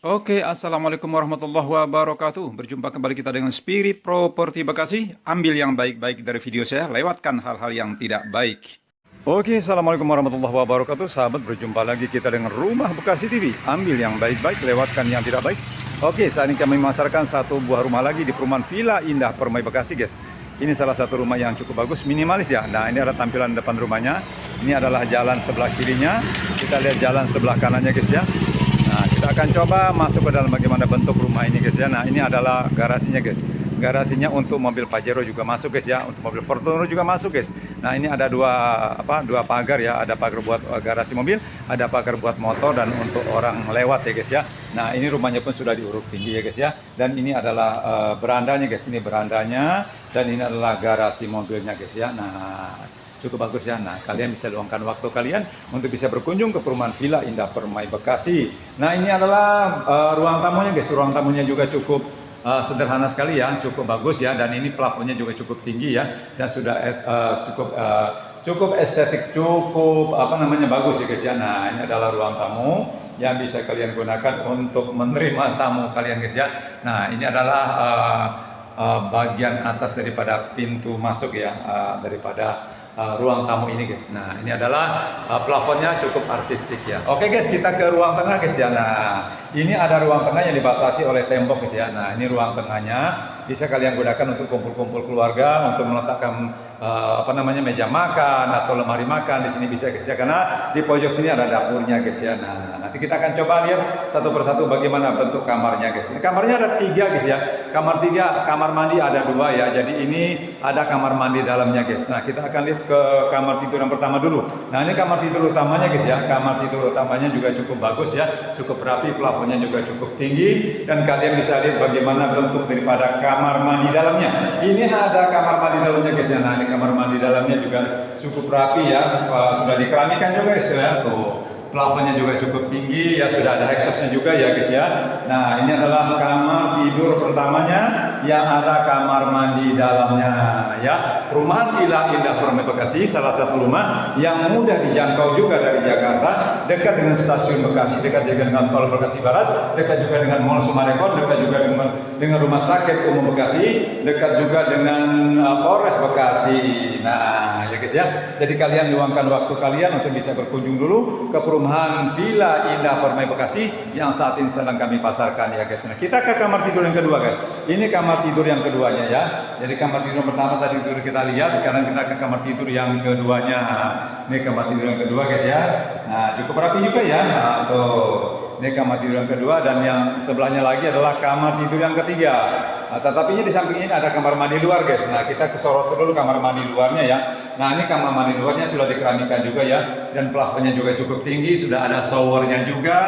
Oke, assalamualaikum warahmatullahi wabarakatuh. Berjumpa kembali kita dengan Spirit Property Bekasi. Ambil yang baik-baik dari video saya, lewatkan hal-hal yang tidak baik. Oke, assalamualaikum warahmatullahi wabarakatuh. Sahabat, berjumpa lagi kita dengan Rumah Bekasi TV. Ambil yang baik-baik, lewatkan yang tidak baik. Oke, saat ini kami memasarkan satu buah rumah lagi di perumahan Villa Indah Permai Bekasi, guys. Ini salah satu rumah yang cukup bagus, minimalis ya. Nah, ini adalah tampilan depan rumahnya. Ini adalah jalan sebelah kirinya. Kita lihat jalan sebelah kanannya, guys ya. Nah, kita akan coba masuk ke dalam bagaimana bentuk rumah ini, guys ya. Nah, ini adalah garasinya, guys. Garasinya untuk mobil Pajero juga masuk, guys ya. Untuk mobil Fortuner juga masuk, guys. Nah, ini ada dua pagar ya. Ada pagar buat garasi mobil, ada pagar buat motor dan untuk orang lewat ya, guys ya. Nah, ini rumahnya pun sudah diuruk tinggi ya, guys ya. Dan ini adalah berandanya, guys. Ini berandanya dan ini adalah garasi mobilnya, guys ya. Nah, cukup bagus ya. Nah, kalian bisa luangkan waktu kalian untuk bisa berkunjung ke perumahan Villa Indah Permai Bekasi. Nah, ini adalah ruang tamunya, guys. Ruang tamunya juga cukup sederhana sekali ya, cukup bagus ya. Dan ini plafonnya juga cukup tinggi ya, dan sudah cukup estetik, cukup bagus ya, guys ya. Nah, ini adalah ruang tamu yang bisa kalian gunakan untuk menerima tamu kalian, guys ya. Nah, ini adalah bagian atas daripada pintu masuk ya, daripada ruang tamu ini, guys. Nah, ini adalah plafonnya cukup artistik ya. Oke, guys, kita ke ruang tengah, guys ya. Nah, ini ada ruang tengah yang dibatasi oleh tembok, guys ya. Nah, ini ruang tengahnya bisa kalian gunakan untuk kumpul-kumpul keluarga, untuk meletakkan meja makan atau lemari makan di sini bisa, guys ya. Karena di pojok sini ada dapurnya, guys ya. Nah, nanti kita akan coba lihat satu persatu bagaimana bentuk kamarnya, guys. Ini kamarnya ada 3, guys ya. Kamar 3, kamar mandi ada 2 ya. Jadi ini ada kamar mandi dalamnya, guys. Nah, kita akan lihat ke kamar tidur yang pertama dulu. Nah, ini kamar tidur utamanya, guys ya. Kamar tidur utamanya juga cukup bagus ya, cukup rapi, plafonnya juga cukup tinggi, dan kalian bisa lihat bagaimana bentuk daripada kamar mandi dalamnya. Ini ada kamar mandi dalamnya, guys ya. Nah, ini kamar mandi dalamnya juga cukup rapi ya, sudah dikeramikan juga, guys ya. Tuh, plafonnya juga cukup tinggi ya, sudah ada exhaustnya juga ya, guys ya. Nah, ini adalah kamar tidur pertamanya yang ada kamar mandi dalamnya ya. Perumahan Villa Indah Permai Bekasi salah satu rumah yang mudah dijangkau juga dari Jakarta, dekat dengan stasiun Bekasi, dekat juga dengan tol Bekasi Barat, dekat juga dengan Mall Sumarekon, dekat juga dengan Rumah Sakit Umum Bekasi, dekat juga dengan Polres Bekasi. Nah, ya, guys ya. Jadi kalian luangkan waktu kalian untuk bisa berkunjung dulu ke perumahan Villa Indah Permai Bekasi yang saat ini sedang kami pasarkan ya, guys. Nah, kita ke kamar tidur yang kedua, guys. Ini kamar tidur yang keduanya ya. Jadi kamar tidur pertama tadi tidur kita lihat, sekarang kita ke kamar tidur yang keduanya. Ini kamar tidur yang kedua, guys ya. Nah, cukup rapi juga ya. Nah, tuh. Ini kamar tidur yang kedua, dan yang sebelahnya lagi adalah kamar tidur yang ketiga. Nah, tetapi di samping ini ada kamar mandi luar, guys. Nah, kita kesorot dulu kamar mandi luarnya ya. Nah, ini kamar mandi luarnya sudah dikeramikan juga ya, dan plafonnya juga cukup tinggi, sudah ada showernya juga,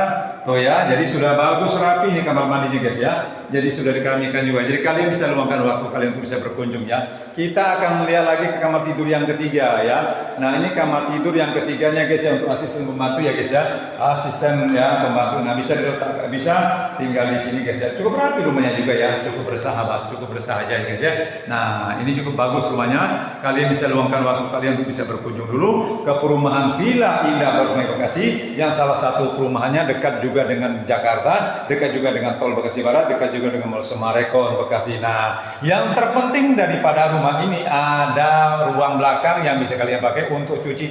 tuh ya. Jadi sudah bagus rapi ini kamar mandinya, guys ya. Jadi sudah dikeramikan juga. Jadi kalian bisa luangkan waktu kalian untuk bisa berkunjung ya. Kita akan melihat lagi ke kamar tidur yang ketiga ya. Nah, ini kamar tidur yang ketiganya, guys ya, untuk asisten pembantu ya, guys ya. Asisten ya pembantu. Nah, bisa tinggal di sini, guys ya. Cukup rapi rumahnya juga ya, cukup bersahabat, cukup bersahaja ya, guys ya. Nah, ini cukup bagus rumahnya. Kalian bisa luangkan waktu kalian untuk bisa berkunjung dulu ke perumahan Villa Indah Permai Bekasi yang salah satu perumahannya dekat juga dengan Jakarta, dekat juga dengan tol Bekasi Barat, dekat juga dengan Mall Sumarekon Bekasi. Nah, yang terpenting daripada rumah ini ada ruang belakang yang bisa kalian pakai untuk cuci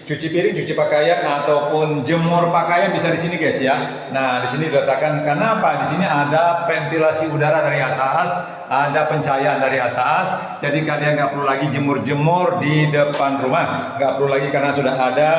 piring, cuci pakaian ataupun jemur pakaian bisa di sini, guys ya. Nah, di sini diletakkan, karena apa? Di sini ada ventilasi udara dari atas, ada pencahayaan dari atas. Jadi kalian nggak perlu lagi jemur-jemur di depan rumah, nggak perlu lagi, karena sudah ada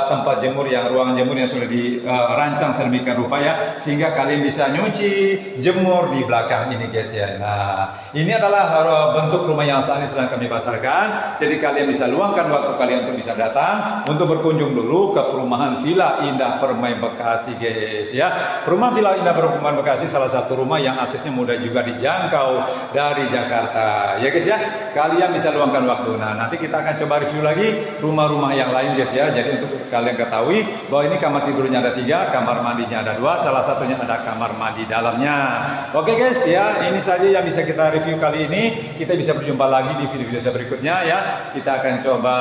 tempat jemur yang ruangan jemur yang sudah dirancang sedemikian rupa ya, sehingga kalian bisa nyuci, jemur di belakang ini, guys ya. Nah, ini adalah bentuk rumah yang saat ini sedang kami pasarkan. Jadi kalian bisa luangkan waktu kalian untuk bisa datang untuk berkunjung dulu ke perumahan Villa Indah Permai Bekasi, guys ya. Perumahan Villa Indah Permai Bekasi salah satu rumah yang aksesnya mudah juga dijangkau dari Jakarta ya, guys ya. Kalian bisa luangkan waktu. Nah, nanti kita akan coba review lagi rumah-rumah yang lain, guys ya. ya. Jadi untuk kalian ketahui bahwa ini kamar tidurnya ada 3, kamar mandinya ada 2, salah satunya ada kamar mandi dalamnya. Oke guys ya, ini saja yang bisa kita review kali ini. Kita bisa berjumpa lagi di video-video saya berikutnya ya. Kita akan coba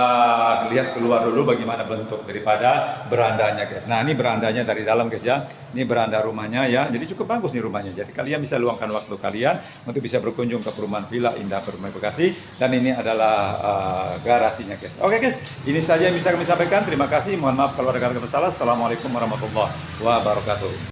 lihat keluar dulu bagaimana bentuk daripada berandanya guys. Nah ini berandanya dari dalam guys ya. Ini beranda rumahnya ya. Jadi cukup bagus nih rumahnya. Jadi kalian bisa luangkan waktu kalian untuk bisa berkunjung ke perumahan Villa Indah Permai Bekasi. Dan ini adalah garasinya guys. Oke guys, ini saja yang bisa kami sampaikan. Terima kasih. Mohon maaf kalau ada kata-kata salah. Assalamualaikum warahmatullahi wabarakatuh.